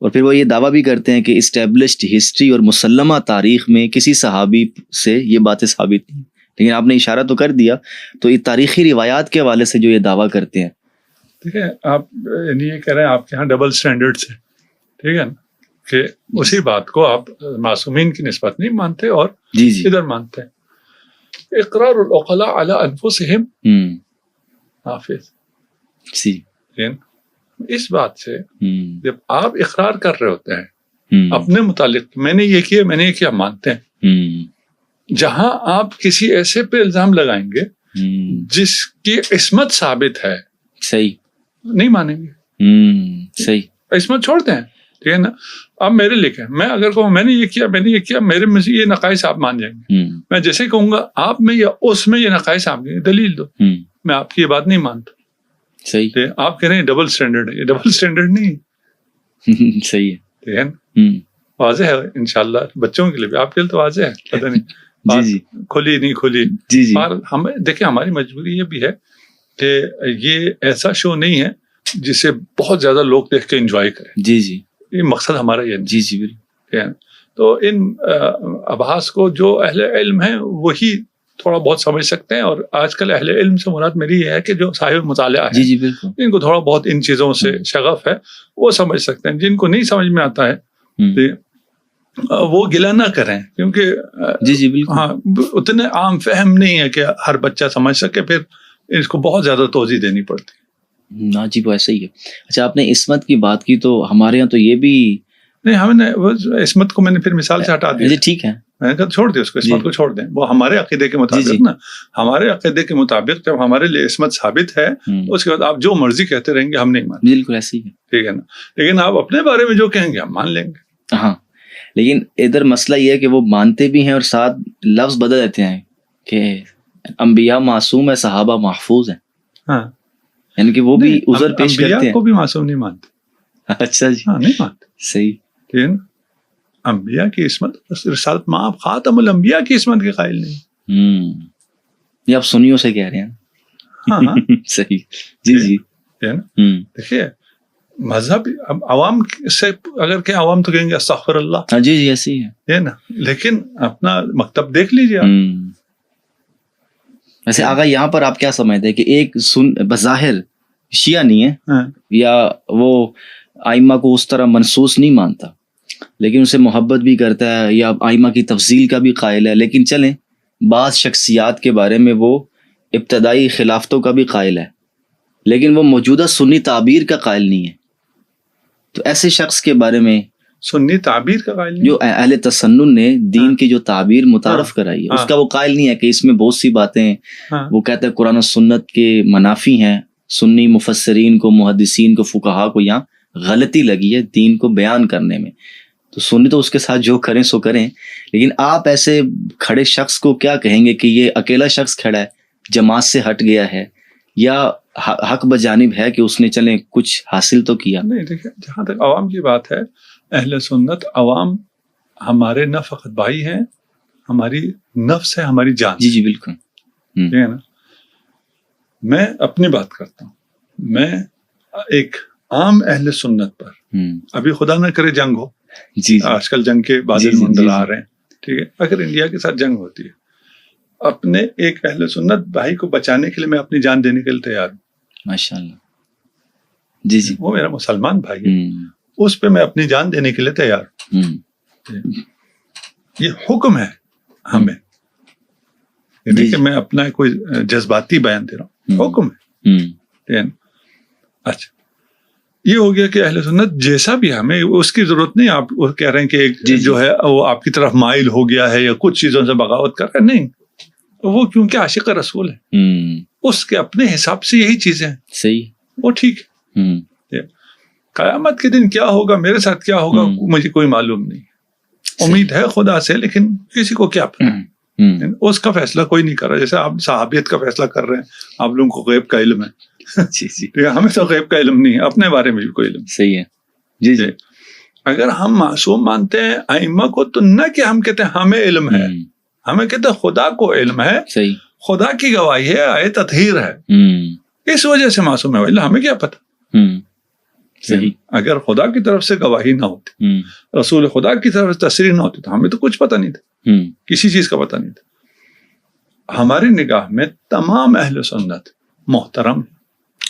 اور پھر وہ یہ دعویٰ بھی کرتے ہیں کہ اسٹیبلشڈ ہسٹری اور مسلمہ تاریخ میں کسی صحابی سے یہ باتیں ثابت نہیں. لیکن آپ نے اشارہ تو کر دیا, تو یہ تاریخی روایات کے حوالے سے جو یہ دعویٰ کرتے ہیں, ٹھیک ہے, آپ یعنی یہ کہہ رہے ہیں آپ کے یہاں ڈبل سٹینڈرڈ ہے, ٹھیک ہے نا, کہ اسی بات کو آپ معصومین کی نسبت نہیں مانتے اور جی جی ادھر مانتے ہیں. اقرار العقلاء علی انفسہم حافظ, جی, اس بات سے جب آپ اقرار کر رہے ہوتے ہیں اپنے متعلق میں نے یہ کیا میں نے یہ کیا مانتے ہیں, جہاں آپ کسی ایسے پہ الزام لگائیں گے جس کی عصمت ثابت ہے, صحیح, نہیں مانیں گے. صحیح, عصمت چھوڑتے ہیں, ٹھیک ہے نا. اب میرے لکھیں, میں اگر کہوں میں نے یہ کیا میں نے یہ کیا, میرے میں یہ نقائص آپ مان جائیں گے. میں جیسے کہوں گا آپ میں یا اس میں یہ نقائص آپ گے, دلیل دو, میں آپ کی یہ بات نہیں مانتا. صحیح, آپ کہہ رہے ہیں ڈبل سٹینڈرڈ ہے, یہ ڈبل سٹینڈرڈ نہیں, صحیح ہے, ٹھیک ہے نا. واضح ہے انشاءاللہ بچوں کے لیے بھی, آپ کے لیے تو واضح ہے, پتہ نہیں جی کھلی نہیں کھلی. جی جی, ہم دیکھیں ہماری مجبوری یہ بھی ہے کہ یہ ایسا شو نہیں ہے جسے بہت زیادہ لوگ دیکھ کے انجوائے کریں. جی جی, یہ مقصد ہمارا یہ نہیں. جی جی بالکل. تو ان ابحاث کو جو اہل علم ہیں وہی تھوڑا بہت سمجھ سکتے ہیں, اور آج کل اہل علم سے مراد میری یہ ہے کہ جو صاحب مطالعہ ہے, جی جی بالکل, ان کو تھوڑا بہت ان چیزوں سے شغف ہے, وہ سمجھ سکتے ہیں. جن کو نہیں سمجھ میں آتا ہے وہ گلہ نہ کریں, کیونکہ جی جی بالکل, ہاں اتنے عام فہم نہیں ہے کہ ہر بچہ سمجھ سکے, پھر اس کو بہت زیادہ توضیح دینی پڑتی. ہاں جی, وہ ایسا ہی ہے. اچھا, آپ نے عصمت کی بات کی, تو ہمارے یہاں تو یہ بھی نہیں, ہم نے عصمت کو میں نے پھر مثال سے ہٹا دیا. جی ٹھیک ہے, میں نے کہا چھوڑ دیں اس کو, عصمت کو چھوڑ دیں, وہ ہمارے عقیدے کے مطابق نا, ہمارے عقیدے کے مطابق جب ہمارے لیے عصمت ثابت ہے اس کے بعد آپ جو مرضی کہتے رہیں گے ہم نہیں مانتے. بالکل ایسے ہی ہے, ٹھیک ہے نا. لیکن آپ اپنے بارے میں جو کہیں گے ہم مان لیں گے. ہاں, لیکن ادھر مسئلہ یہ ہے کہ وہ مانتے بھی ہیں اور ساتھ لفظ بدل دیتے ہیں کہ انبیاء معصوم ہے, صحابہ محفوظ ہیں. ہاں, یعنی کہ وہ بھی عذر پیش کرتے ہیں. انبیاء کو بھی معصوم نہیں مانتے. اچھا جی, ہاں نہیں مانتے. صحیح, ٹھیک ہے نا. انبیاء کی عصمت رسالت میں آپ خاتم الانبیاء کی عصمت کے قائل نہیں. یہ آپ سنیوں سے کہہ رہے ہیں. ہاں صحیح, جی جی, دیکھیے مذہب عوام سے اگر کہ عوام تو کہیں گے استغفر اللہ, ہاں جی جی ایسے ہی ہے نا, لیکن اپنا مکتب دیکھ لیجیے آپ. ویسے آگا یہاں پر آپ کیا سمجھتے ہیں کہ ایک بظاہر شیعہ نہیں ہے یا وہ آئمہ کو اس طرح منصوص نہیں مانتا, لیکن اسے محبت بھی کرتا ہے یا آئمہ کی تفضیل کا بھی قائل ہے, لیکن چلیں بعض شخصیات کے بارے میں وہ ابتدائی خلافتوں کا بھی قائل ہے, لیکن وہ موجودہ سنی تعبیر کا قائل نہیں ہے. تو ایسے شخص کے بارے میں سنی تعبیر کا قائل نہیں, جو اہل تسنن نے دین کی جو تعبیر متعارف کرائی ہے اس کا وہ قائل نہیں ہے کہ اس میں بہت سی باتیں وہ کہتا ہے قرآن و سنت کے منافی ہیں, سنی مفسرین کو, محدثین کو, فقہا کو یہاں غلطی لگی ہے دین کو بیان کرنے میں. تو سنی تو اس کے ساتھ جو کریں سو کریں, لیکن آپ ایسے کھڑے شخص کو کیا کہیں گے کہ یہ اکیلا شخص کھڑا ہے, جماعت سے ہٹ گیا ہے, یا حق بجانب ہے کہ اس نے چلیں کچھ حاصل تو کیا؟ نہیں, دیکھیں جہاں تک عوام کی بات ہے, اہل سنت عوام ہمارے نہ فقط بھائی ہیں, ہماری نفس ہے, ہماری جان. جی جی بالکل, ٹھیک ہے نا. میں اپنی بات کرتا ہوں، میں ایک عام اہل سنت پر، ابھی خدا نہ کرے جنگ ہو، جی آج کل جنگ کے بادل منڈل آ رہے ہیں، ٹھیک ہے، اگر انڈیا کے ساتھ جنگ ہوتی ہے، اپنے ایک اہل سنت بھائی کو بچانے کے لیے میں اپنی جان دینے کے لیے تیار ہوں، ماشاء اللہ، جی جی، وہ میرا مسلمان بھائی ہے، اس پہ میں اپنی جان دینے کے لیے تیار ہوں، یہ حکم ہے ہمیں، یعنی کہ میں اپنا کوئی جذباتی بیان دے رہا ہوں، حکم ہے۔ اچھا، یہ ہو گیا کہ اہل سنت جیسا بھی، ہمیں اس کی ضرورت نہیں، آپ کہہ رہے ہیں کہ ایک جو ہے وہ آپ کی طرف مائل ہو گیا ہے یا کچھ چیزوں سے بغاوت کر رہا ہے، نہیں، وہ کیونکہ عاشق رسول ہے، اس کے اپنے حساب سے یہی چیزیں ہیں، صحیح، وہ ٹھیک ہے۔ قیامت کے دن کیا ہوگا، میرے ساتھ کیا ہوگا، مجھے کوئی معلوم نہیں، امید ہے خدا سے، لیکن کسی کو کیا پتا، اس کا فیصلہ کوئی نہیں کر رہا، جیسے آپ صحابیت کا فیصلہ کر رہے ہیں، آپ لوگوں کو غیب کا علم ہے، ہمیں تو غیب کا علم نہیں ہے، اپنے بارے میں بھی کوئی علم، صحیح ہے، جی جی۔ اگر ہم معصوم مانتے ہیں ائمہ کو، تو نہ کہ ہم کہتے ہیں ہمیں علم ہے، ہمیں کہتے ہیں خدا کو علم ہے، صحیح، خدا کی گواہی ہے، آیت تطہیر ہے، اس وجہ سے معصوم ہے، ہمیں کیا پتا، صحیح، اگر خدا کی طرف سے گواہی نہ ہوتی، رسول خدا کی طرف سے تصریح نہ ہوتی، تو ہمیں تو کچھ پتا نہیں تھا، کسی چیز کا پتا نہیں تھا۔ ہماری نگاہ میں تمام اہل سنت محترم،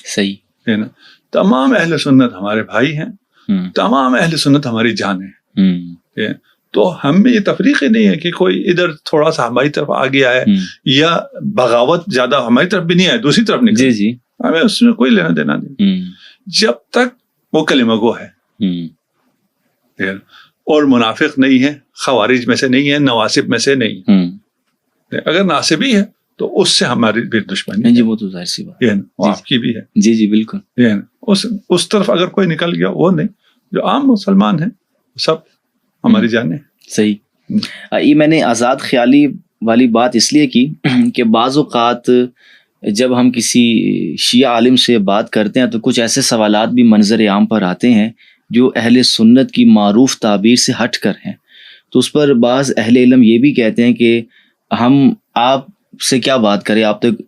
صحیح ہے نا، تمام اہل سنت ہمارے بھائی ہیں، تمام اہل سنت ہماری جان ہے، تو ہم میں یہ تفریق ہی نہیں ہے کہ کوئی ادھر تھوڑا سا ہماری طرف آ گیا ہے یا بغاوت زیادہ ہماری طرف بھی نہیں ہے، دوسری طرف نہیں، جی، ہمیں اس میں کوئی لینا دینا نہیں، جب تک وہ کلمہ گو ہے اور منافق نہیں ہے، خوارج میں سے نہیں ہے، نواسب میں سے نہیں ہے، اگر ناصبی ہے تو اس سے ہماری بھی دشمنی ہے، جی، وہ تو ظاہر سی بات ہے، وہ آپ کی بھی ہے، جی جی بالکل، اس طرف اگر کوئی نکل گیا، وہ نہیں، جو عام مسلمان ہیں سب ہماری جانیں، صحیح۔ یہ میں نے آزاد خیالی والی بات اس لیے کی کہ بعض اوقات جب ہم کسی شیعہ عالم سے بات کرتے ہیں تو کچھ ایسے سوالات بھی منظر عام پر آتے ہیں جو اہل سنت کی معروف تعبیر سے ہٹ کر ہیں، تو اس پر بعض اہل علم یہ بھی کہتے ہیں کہ ہم آپ سے کیا بات کریں، آپ تو ایک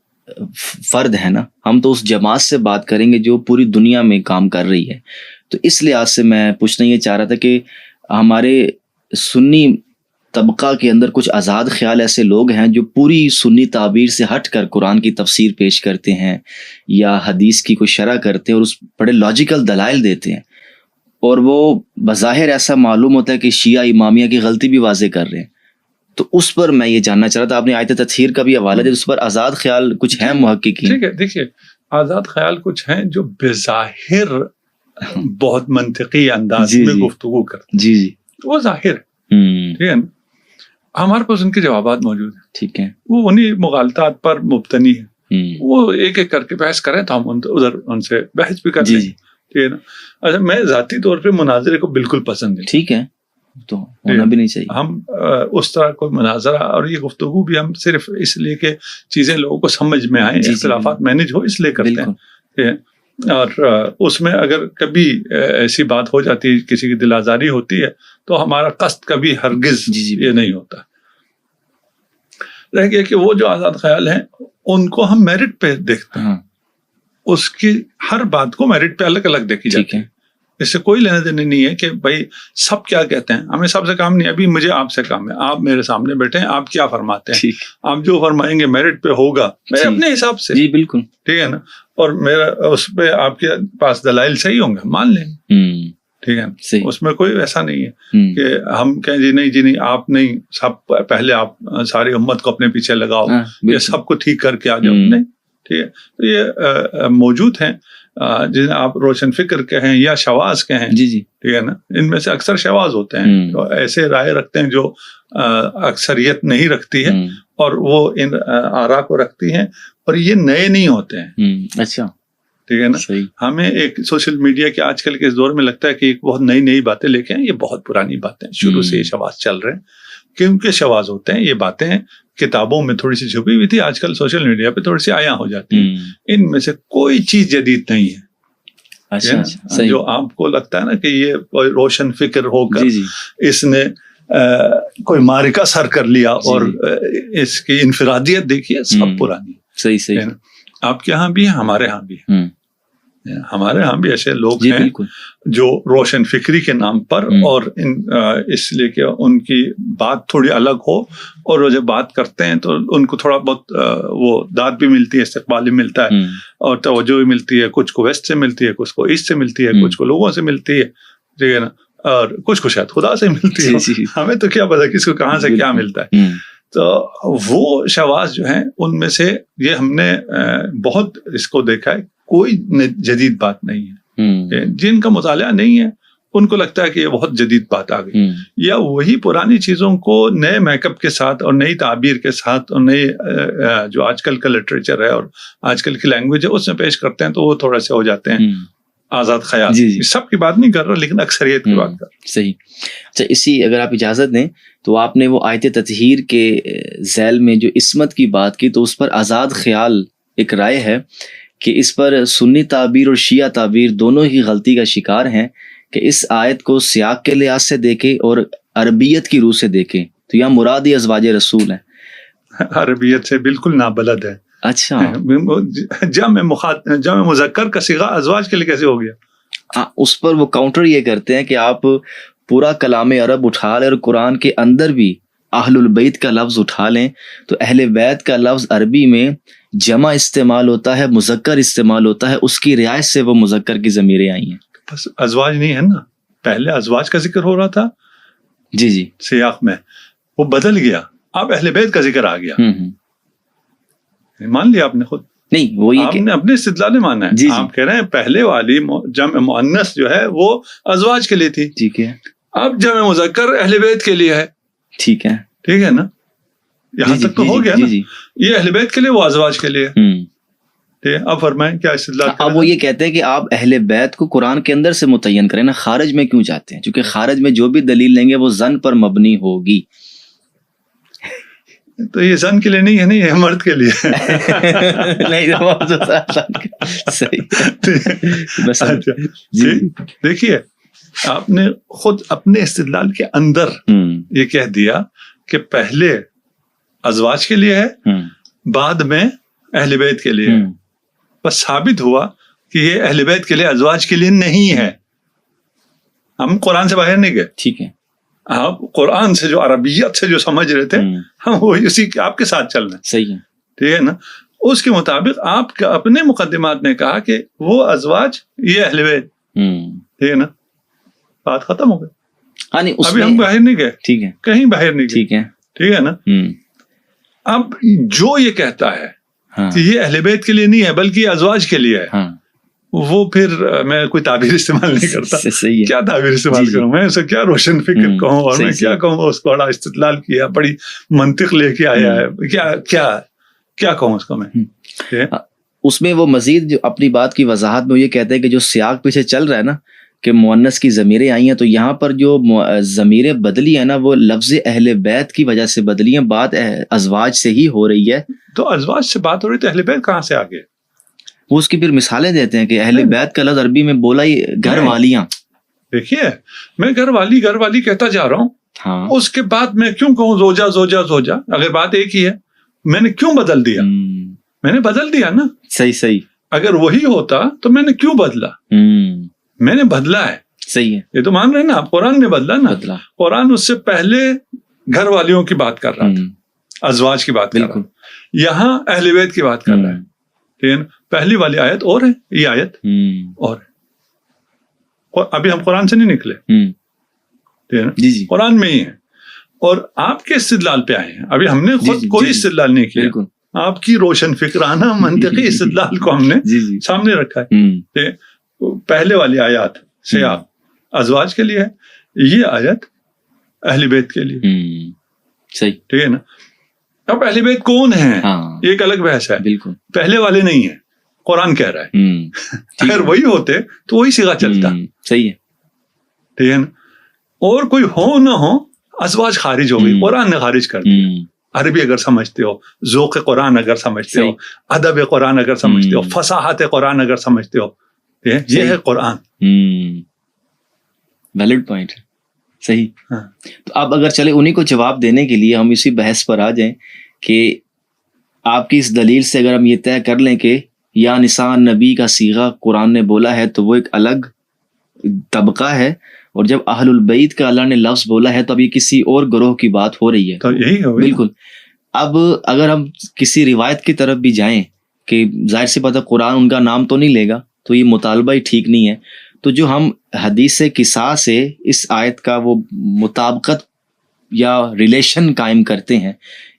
فرد ہے نا، ہم تو اس جماعت سے بات کریں گے جو پوری دنیا میں کام کر رہی ہے۔ تو اس لحاظ سے میں پوچھنا یہ چاہ رہا تھا کہ ہمارے سنی طبقہ کے اندر کچھ آزاد خیال ایسے لوگ ہیں جو پوری سنی تعبیر سے ہٹ کر قرآن کی تفسیر پیش کرتے ہیں یا حدیث کی کوئی شرح کرتے ہیں اور اس بڑے لاجیکل دلائل دیتے ہیں، اور وہ بظاہر ایسا معلوم ہوتا ہے کہ شیعہ امامیہ کی غلطی بھی واضح کر رہے ہیں، تو اس پر میں یہ جاننا چاہ رہا تھا، آپ نے آیت تطہیر کا بھی حوالہ دیا، اس پر آزاد خیال کچھ ہیں محققین؟ ٹھیک ہے، دیکھیے آزاد خیال کچھ ہیں جو بظاہر بہت منطقی انداز میں گفتگو کرتے، جی جی، وہ ظاہر ہے، ٹھیک ہے نا، ہمارے پاس ان کے جوابات موجود ہیں، ٹھیک ہے، وہ انہی مغالطات پر مبتنی ہے، وہ ایک ایک کر کے بحث کریں تو ہم ادھر ان سے بحث بھی کر لیں، ٹھیک ہے نا۔ اچھا، میں ذاتی طور پہ مناظرے کو بالکل پسند ہے، ٹھیک ہے، تو ہونا بھی نہیں چاہیے، ہم اس طرح کوئی مناظرہ اور یہ گفتگو بھی ہم صرف اس لیے کہ چیزیں لوگوں کو سمجھ میں آئیں، اختلافات مینج ہو، اس لیے کرتے ہیں، اور اس میں اگر کبھی ایسی بات ہو جاتی ہے، کسی کی دل آزاری ہوتی ہے، تو ہمارا قصد کبھی ہرگز یہ نہیں ہوتا۔ رہ گیا کہ وہ جو آزاد خیال ہیں ان کو ہم میرٹ پہ دیکھتے ہیں، اس کی ہر بات کو میرٹ پہ الگ الگ دیکھی جاتی ہے، اس سے کوئی لینا دینا نہیں ہے کہ بھائی سب کیا کہتے ہیں، ہمیں سب سے کام نہیں، ابھی مجھے آپ سے کام ہے، آپ میرے سامنے بیٹھے ہیں، آپ کیا فرماتے ہیں، آپ جو فرمائیں گے میرٹ پہ ہوگا، میرے اپنے حساب سے، جی بالکل، ٹھیک ہے نا، اور میرا اس پہ آپ کے پاس دلائل صحیح ہوں گے، مان لیں گے، ٹھیک ہے، اس میں کوئی ایسا نہیں ہے کہ ہم کہیں جی نہیں آپ نہیں، سب پہلے آپ ساری امت کو اپنے پیچھے لگاؤ یا سب کو ٹھیک کر کے آ جاؤ، نہیں، ٹھیک ہے، تو یہ موجود ہیں، جنہیں آپ روشن فکر کہیں یا شواذ کہیں، جی جی، ٹھیک ہے نا، ان میں سے اکثر شواذ ہوتے ہیں جو ایسے رائے رکھتے ہیں جو اکثریت نہیں رکھتی ہے، اور وہ ان آراء کو رکھتی ہیں، اور یہ نئے نہیں ہوتے ہیں، اچھا، ٹھیک ہے نا، ہمیں ایک سوشل میڈیا کے آج کل کے اس دور میں لگتا ہے کہ بہت نئی باتیں لے کے ہیں، یہ بہت پرانی باتیں، شروع سے یہ شواذ چل رہے ہیں، کیونکہ شواذ ہوتے ہیں، یہ باتیں کتابوں میں تھوڑی سی چھپی ہوئی تھی، آج کل سوشل میڈیا پہ تھوڑی سی عیاں ہو جاتی ہیں، ان میں سے کوئی چیز جدید نہیں ہے، جو آپ کو لگتا ہے نا کہ یہ کوئی روشن فکر ہو کر اس نے کوئی معرکہ سر کر لیا اور اس کی انفرادیت دیکھیے، سب پرانی، صحیح، آپ کے ہاں بھی ہے, ہمارے ہاں بھی ہے. ہمارے ہاں بھی ایسے لوگ ہیں جو روشن فکری کے نام پر اور اس لیے کہ ان کی بات تھوڑی الگ ہو, اور وہ جب بات کرتے ہیں تو ان کو تھوڑا بہت وہ داد بھی ملتی ہے, استقبال بھی ملتا ہے, اور توجہ بھی ملتی ہے. کچھ کو ویسٹ سے ملتی ہے, کچھ کو ایسٹ سے ملتی ہے, کچھ کو لوگوں سے ملتی ہے, ٹھیک ہے نا, اور کچھ کو شاید خدا سے ملتی ہے. ہمیں تو کیا پتا کس کو کہاں سے کیا ملتا ہے. تو وہ شواذ جو ہیں ان میں سے یہ ہم نے بہت اس کو دیکھا ہے, کوئی جدید بات نہیں ہے. جن کا مطالعہ نہیں ہے ان کو لگتا ہے کہ یہ بہت جدید بات آ گئی, یا وہی پرانی چیزوں کو نئے میک اپ کے ساتھ اور نئی تعبیر کے ساتھ اور نئے جو آج کل کا لٹریچر ہے اور آج کل کی لینگویج ہے اس میں پیش کرتے ہیں, تو وہ تھوڑے سے ہو جاتے ہیں آزاد خیال. سب کی بات نہیں کر رہا, لیکن اکثریت کی بات کر رہا. صحیح. اچھا, اسی اگر آپ اجازت دیں تو آپ نے وہ آیت تطہیر کے ذیل میں جو عصمت کی بات کی, تو اس پر آزاد خیال ایک رائے ہے کہ اس پر سنی تعبیر اور شیعہ تعبیر دونوں ہی غلطی کا شکار ہیں کہ اس آیت کو سیاق کے لحاظ سے دیکھیں اور عربیت کی روح سے دیکھیں, تو یہاں مراد ہی ازواج رسول ہیں. عربیت سے بالکل نابلد ہے. اچھا, جمع مذکر کا صیغہ ازواج کے لیے کیسے ہو گیا؟ اس پر وہ کاؤنٹر یہ کرتے ہیں کہ آپ پورا کلام عرب اٹھا لیں اور قرآن کے اندر بھی اہل البیت کا لفظ اٹھا لیں, تو اہل بیت کا لفظ عربی میں جمع استعمال ہوتا ہے, مذکر استعمال ہوتا ہے, اس کی رعایت سے وہ مذکر کی ضمیریں آئی ہیں. بس ازواج نہیں ہے نا, پہلے ازواج کا ذکر ہو رہا تھا جی سیاق میں, وہ بدل گیا, اب اہل بیت کا ذکر آ گیا. مان لیا آپ نے خود نہیں, وہ آپ نے اپنے استدلال میں مانا ہے. آپ کہہ رہے ہیں پہلے والی جمع مؤنث جو ہے وہ ازواج کے لیے تھی, ٹھیک ہے, اب جمع مذکر اہل بیت کے لیے ہے. ٹھیک ہے, ٹھیک ہے نا, یہاں تک تو ہو گیا نا. یہ اہل بیت کے لیے, وہ ازواج کے لیے. اب فرمائیں کیا استدلال. اب وہ یہ کہتے ہیں کہ آپ اہل بیت کو قرآن کے اندر سے متعین کریں نا, خارج میں کیوں جاتے ہیں, کیونکہ خارج میں جو بھی دلیل لیں گے وہ ظن پر مبنی ہوگی. تو یہ ظن کے لیے نہیں ہے نا, یہ مرد کے لیے. دیکھیے, آپ نے خود اپنے استدلال کے اندر یہ کہہ دیا کہ پہلے ازواج کے لیے ہے, بعد میں اہل بیت کے لیے ہے. بس ثابت ہوا کہ یہ اہل بیت کے لیے ازواج کے لیے نہیں ہے. ہم قرآن سے باہر نہیں گئے. ٹھیک ہے, آپ قرآن سے جو عربیت سے جو سمجھ رہے تھے, ہم وہی اسی آپ کے ساتھ چل رہے ہیں. صحیح ہے, ٹھیک ہے نا. اس کے مطابق آپ کے اپنے مقدمات نے کہا کہ وہ ازواج یہ اہل بیت. ٹھیک ہے نا, بات ختم ہو گئی. ابھی ہم باہر نہیں گئے. ٹھیک ہے, کہیں باہر نہیں گئے. ٹھیک ہے, ٹھیک ہے نا. اب جو یہ کہتا ہے کہ یہ اہل بیت کے لیے نہیں ہے بلکہ یہ ازواج کے لیے ہے, وہ پھر میں کوئی تعبیر استعمال نہیں کرتا. کیا تعبیر استعمال کروں میں, اسے کیا روشن فکر کہوں, اور میں کیا کہوں اس کو بڑا استدلال کیا, بڑی منطق لے کے آیا ہے, کیا کیا کیا کہوں اس کو میں. اس میں وہ مزید جو اپنی بات کی وضاحت میں یہ کہتے ہیں کہ جو سیاق پیچھے چل رہا ہے نا کہ مؤنث کی ضمیریں آئی ہیں, تو یہاں پر جو ضمیریں بدلی ہیں نا وہ لفظ اہل بیت کی وجہ سے بدلی ہیں, بات ازواج سے ہی ہو رہی ہے. تو ازواج سے بات ہو رہی تو اہل بیت کہاں سے آگے؟ وہ اس کی پھر مثالیں دیتے ہیں کہ اہل بیت کا لفظ عربی میں بولا ہی گھر والیاں. دیکھیے, میں گھر والی کہتا جا رہا ہوں, اس کے بعد میں کیوں کہوں زوجہ زوجہ زوجہ, اگر بات ایک ہی ہے, میں نے کیوں بدل دیا؟ میں نے بدل دیا نا. صحیح. اگر وہی ہوتا تو میں نے کیوں بدلا؟ میں نے بدلا ہے. صحیح ہے, یہ تو مان رہے نا آپ, قرآن نے بدلا نا. قرآن اس سے پہلے گھر والیوں کی بات کر رہا تھا, ازواج کی بات کر رہا, یہاں اہل بیت کی بات کر رہا ہے. ٹھیک ہے, پہلی والی آیت اور ہے, یہ آیت اور ہے. ابھی ہم قرآن سے نہیں نکلے, ٹھیک ہے نا, قرآن میں ہی ہے. اور آپ کے استدلال پہ آئے ہیں, ابھی ہم نے خود کوئی استدلال نہیں کیا. آپ کی روشن فکرانہ منطقی استدلال کو ہم نے سامنے رکھا ہے. پہلے والی آیات سیاق ازواج کے لیے ہے, یہ آیت اہل بیت کے لیے. صحیح, ٹھیک ہے نا. اب اہل بیت کون ہیں یہ ایک الگ بحث ہے. بالکل, پہلے والے نہیں ہیں, قرآن کہہ رہا ہے. اگر وہی ہوتے تو وہی صیغہ چلتا. صحیح ہے, ٹھیک ہے نا. اور کوئی ہو نہ ہو, ازواج خارج ہو گئی, قرآن نے خارج کر دیا. عربی اگر سمجھتے ہو, ذوق قرآن اگر سمجھتے ہو, ادب قرآن اگر سمجھتے ہو, فصاحت قرآن اگر سمجھتے ہو, یہ ہے قرآن. Valid point. صحیح. تو اب اگر چلے انہیں کو جواب دینے کے لیے ہم اسی بحث پر آ جائیں کہ آپ کی اس دلیل سے اگر ہم یہ طے کر لیں کہ یا نساء نبی کا صیغہ قرآن نے بولا ہے تو وہ ایک الگ طبقہ ہے، اور جب اہل البیت کا اللہ نے لفظ بولا ہے تو اب یہ کسی اور گروہ کی بات ہو رہی ہے. تو یہی ہو بالکل. اب اگر ہم کسی روایت کی طرف بھی جائیں کہ ظاہر سی بات ہے قرآن ان کا نام تو نہیں لے گا، تو یہ مطالبہ ہی ٹھیک نہیں ہے. تو جو ہم حدیث قصا سے اس آیت کا وہ مطابقت یا ریلیشن قائم کرتے ہیں،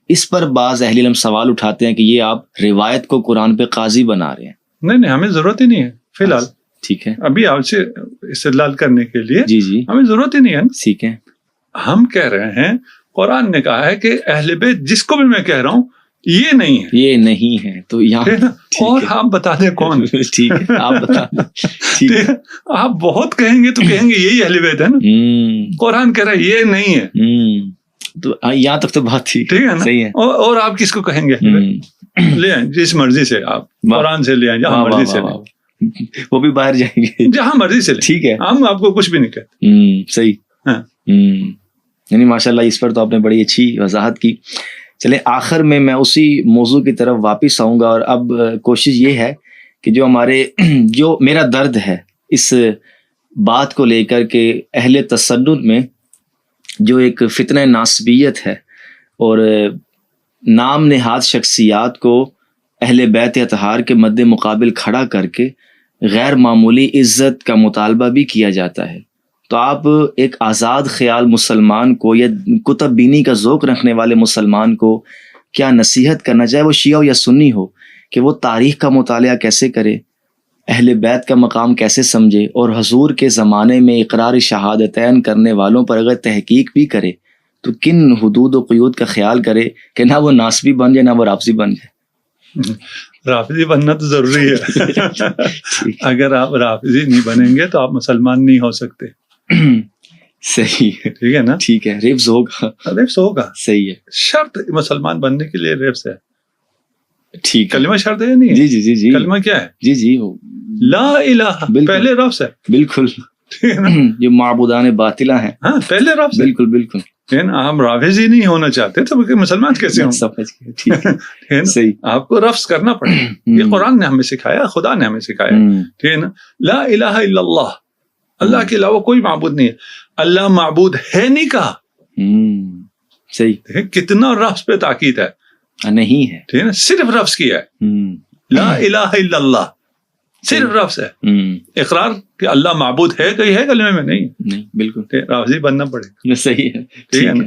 اس پر بعض اہل علم سوال اٹھاتے ہیں کہ یہ آپ روایت کو قرآن پہ قاضی بنا رہے ہیں. نہیں، ہمیں ضرورت ہی نہیں ہے فی الحال. ٹھیک ہے، ابھی آپ سے استدلال کرنے کے لیے جی جی ہمیں ضرورت ہی نہیں ہے. ٹھیک ہے. ہم کہہ رہے ہیں قرآن نے کہا ہے کہ اہل بیت جس کو بھی میں کہہ رہا ہوں یہ نہیں ہے، یہ نہیں ہے. تو یہاں اور آپ بتا دیں کون. ٹھیک ہے، آپ بتا دیں. آپ بہت کہیں گے تو کہیں گے یہی اہل بیت ہے نا. قرآن کہہ رہا ہے یہ نہیں ہے. تو یہاں تک تو بات تھی. ٹھیک ہے نا. صحیح ہے. اور آپ کس کو کہیں گے؟ لے آئیں جس مرضی سے، آپ قرآن سے لے آئیں جہاں مرضی سے لیں، وہ بھی باہر جائیں گے جہاں مرضی سے لیں. ٹھیک ہے، ہم آپ کو کچھ بھی نہیں کہتے. صحیح. یعنی ماشاء اللہ اس پر تو آپ نے بڑی اچھی وضاحت کی. چلیں آخر میں اسی موضوع کی طرف واپس آؤں گا، اور اب کوشش یہ ہے کہ جو میرا درد ہے اس بات کو لے کر کہ اہل تسنن میں جو ایک فتنہ ناسبیت ہے، اور نام نہاد شخصیات کو اہل بیت اطہار کے مد مقابل کھڑا کر کے غیر معمولی عزت کا مطالبہ بھی کیا جاتا ہے. تو آپ ایک آزاد خیال مسلمان کو یا کتب بینی کا ذوق رکھنے والے مسلمان کو کیا نصیحت کرنا چاہے، وہ شیعہ ہو یا سنی ہو، کہ وہ تاریخ کا مطالعہ کیسے کرے، اہل بیت کا مقام کیسے سمجھے، اور حضور کے زمانے میں اقرار شہادتین کرنے والوں پر اگر تحقیق بھی کرے تو کن حدود و قیود کا خیال کرے کہ نہ وہ ناسبی بن جائے نہ وہ رافضی بن جائے. رافضی بننا تو ضروری ہے. اگر آپ رافضی نہیں بنیں گے تو آپ مسلمان نہیں ہو سکتے. صحیح ہے. ٹھیک ہے نا. ٹھیک ہے، ریفز ہوگا. صحیح ہے. شرط مسلمان بننے کے لیے ریفز ہے. ٹھیک. کلمہ شرط ہے یا نہیں ہے؟ جی جی جی جی. کلمہ کیا ہے؟ جی جی لا الہ پہلے لفظ ہے. بالکل. جو معبودان باطلہ ہیں، ہاں پہلے لفظ. بالکل بالکل. ہم رافضی نہیں ہونا چاہتے تو مسلمان کیسے ہوں؟ سمجھ گئے. ٹھیک ہے. صحیح. آپ کو رفض کرنا پڑے گا. یہ قرآن نے ہمیں سکھایا، خدا نے ہمیں سکھایا. ٹھیک ہے نا. لا الہ الا اللہ، اللہ کے علاوہ کوئی معبود نہیں ہے. اللہ معبود ہے نہیں کہا. صحیح. کتنا لفظ پہ تاکید ہے. نہیں ہے. ٹھیک ہے نا. صرف لفظ کیا ہے. لا الہ الا اللہ صرف لفظ ہے. اقرار کہ اللہ معبود ہے کہیں ہے کلمے میں نہیں. بالکل. رافضی بننا پڑے گا. صحیح ہے. ٹھیک ہے نا.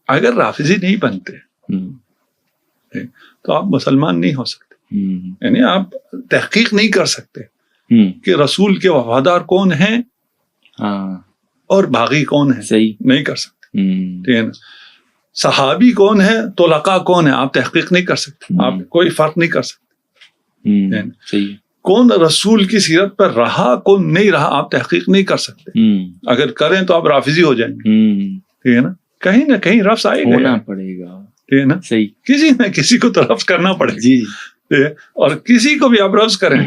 اگر رافضی نہیں بنتے تو آپ مسلمان نہیں ہو سکتے. یعنی آپ تحقیق نہیں کر سکتے کہ رسول کے وفادار کون ہیں اور باغی کون ہیں. صحیح نہیں کر سکتے. ٹھیک ہے نا. صحابی کون ہے، طلقاء کون ہے، آپ تحقیق نہیں کر سکتے. آپ کوئی فرق نہیں کر سکتے. صحیح. کون رسول کی سیرت پر رہا کون نہیں رہا آپ تحقیق نہیں کر سکتے. اگر کریں تو آپ رافضی ہو جائیں گے. ٹھیک ہے نا. کہیں نہ کہیں رفض آئے گا، پڑے گا. ٹھیک ہے نا. صحیح. کسی نہ کسی کو تو رفض کرنا پڑے گا. جی. اور کسی کو بھی آپ رفض کریں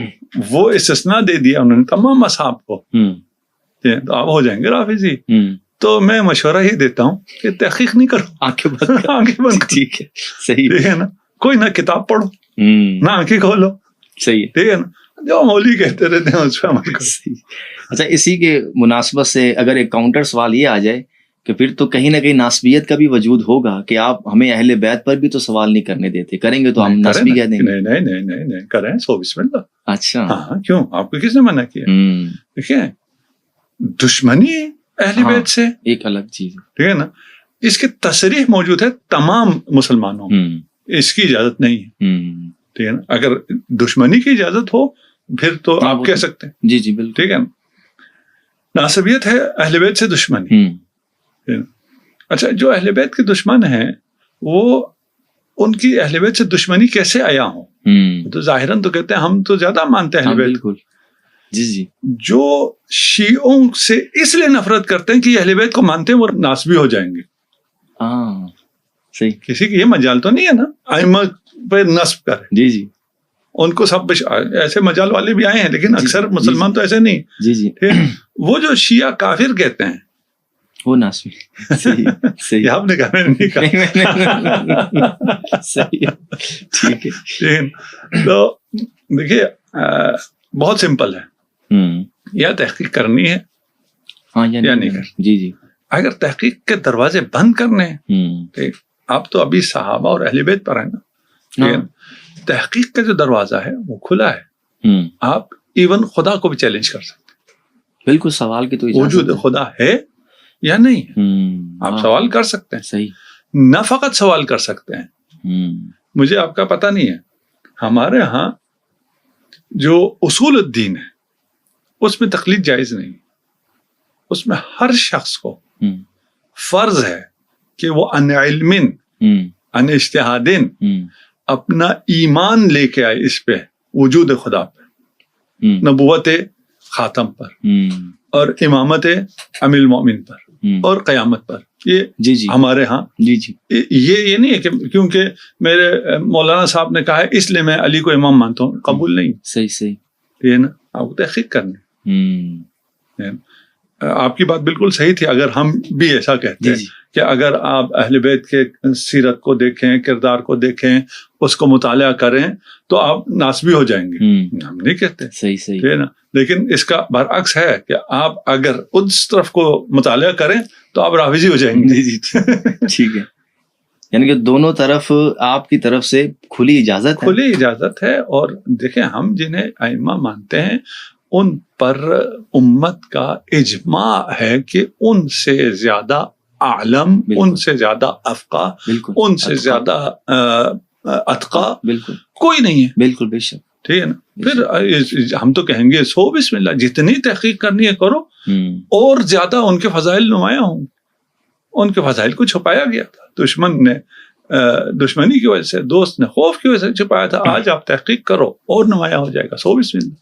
وہ استثناء دے دیا انہوں نے تمام اصحاب کو، تو آپ ہو جائیں گے رافضی. تو میں مشورہ ہی دیتا ہوں کہ تحقیق نہیں کرو، آنکھیں بند. ٹھیک ہے. صحیح. ٹھیک ہے نا. کوئی نہ کتاب پڑھو نہ آنکھیں کھولو. صحیح. ٹھیک ہے نا. جو مولوی کہتے رہتے ہیں اس پہ عمل کرو. اچھا، اسی کے مناسبت سے اگر ایک کاؤنٹر سوال یہ آ جائے کہ پھر تو کہیں نہ کہیں ناسبیت کا بھی وجود ہوگا کہ آپ ہمیں اہل بیت پر بھی تو سوال نہیں کرنے دیتے، کریں گے تو ہم ناسبی کہہ دیں گے. نہیں کریں. سو بسم اللہ. اچھا. ہاں کیوں، آپ کو کس نے منع کیا؟ دیکھیں دشمنی اہل بیت سے ایک الگ چیز ہے. ٹھیک ہے نا. اس کی تصریح موجود ہے تمام مسلمانوں، اس کی اجازت نہیں ہے. ٹھیک ہے نا. اگر دشمنی کی اجازت ہو پھر تو آپ کہہ سکتے ہیں. جی جی بالکل. ٹھیک ہے نا. ناسبیت ہے اہل بیت سے دشمنی. اچھا، جو اہل بیت کے دشمن ہیں وہ ان کی اہل بیت سے دشمنی کیسے آیا ہوں؟ تو ظاہراً تو کہتے ہیں ہم تو زیادہ مانتے ہیں اہل بیت. بالکل. جی جی. جو شیعوں سے اس لیے نفرت کرتے ہیں کہ یہ اہل بیت کو مانتے ہیں وہ ناسبی ہو جائیں گے. صحیح. کسی کی یہ مجال تو نہیں ہے نا ائمہ پہ نصب کرے. جی جی. ان کو سب ایسے مجال والے بھی آئے ہیں لیکن اکثر مسلمان تو ایسے نہیں. جی جی. وہ جو شیعہ کافر کہتے ہیں وہ ناسوی. صحیح صحیح. یہ آپ نے کہا، میں نے نہیں کہا. صحیح ٹھیک ہے. تو دیکھیے بہت سمپل ہے، یا تحقیق کرنی ہے یا نہیں کرنی. جی جی. اگر تحقیق کے دروازے بند کرنے ہیں، آپ تو ابھی صحابہ اور اہل بیت پر ہیں نا، تحقیق کا جو دروازہ ہے وہ کھلا ہے. آپ ایون خدا کو بھی چیلنج کر سکتے ہیں. بالکل. سوال کی تو وجود خدا ہے یا نہیں ہے، آپ سوال کر سکتے ہیں. صحیح. نہ فقط سوال کر سکتے ہیں. مجھے آپ کا پتہ نہیں ہے، ہمارے ہاں جو اصول الدین ہے اس میں تقلید جائز نہیں. اس میں ہر شخص کو فرض ہے کہ وہ ان علم ان اجتہاد اپنا ایمان لے کے آئے اس پہ، وجود خدا پہ، نبوت خاتم پر، اور امامت امیر المومن پر، اور قیامت پر. یہ جی جی ہمارے ہاں جی جی یہ نہیں ہے کہ کیونکہ میرے مولانا صاحب نے کہا ہے اس لیے میں علی کو امام مانتا ہوں، قبول نہیں. صحیح صحیح. یہ نا آپ کو تحقیق کرنی. آپ کی بات بالکل صحیح تھی. اگر ہم بھی ایسا کہتے ہیں کہ اگر آپ اہل بیت کے سیرت کو دیکھیں، کردار کو دیکھیں، اس کو مطالعہ کریں تو آپ ناسبی ہو جائیں گے. ہم نہیں کہتے. صحیح صحیح. نا لیکن اس کا برعکس ہے کہ آپ اگر اس طرف کو مطالعہ کریں تو آپ رافضی ہو جائیں گے. جی جی ٹھیک ہے. یعنی کہ دونوں طرف آپ کی طرف سے کھلی اجازت ہے. اور دیکھیں ہم جنہیں ائمہ مانتے ہیں ان پر امت کا اجماع ہے کہ ان سے زیادہ عالم، ان سے زیادہ افقہ، ان سے زیادہ اتقا کوئی نہیں ہے. بالکل بے شک. ٹھیک ہے نا. پھر ہم تو کہیں گے سو بسم اللہ، جتنی تحقیق کرنی ہے کرو، اور زیادہ ان کے فضائل نمایاں ہوں. ان کے فضائل کو چھپایا گیا تھا، دشمن نے دشمنی کی وجہ سے، دوست نے خوف کی وجہ سے چھپایا تھا. آج آپ تحقیق کرو اور نمایاں ہو جائے گا. سو بسم اللہ.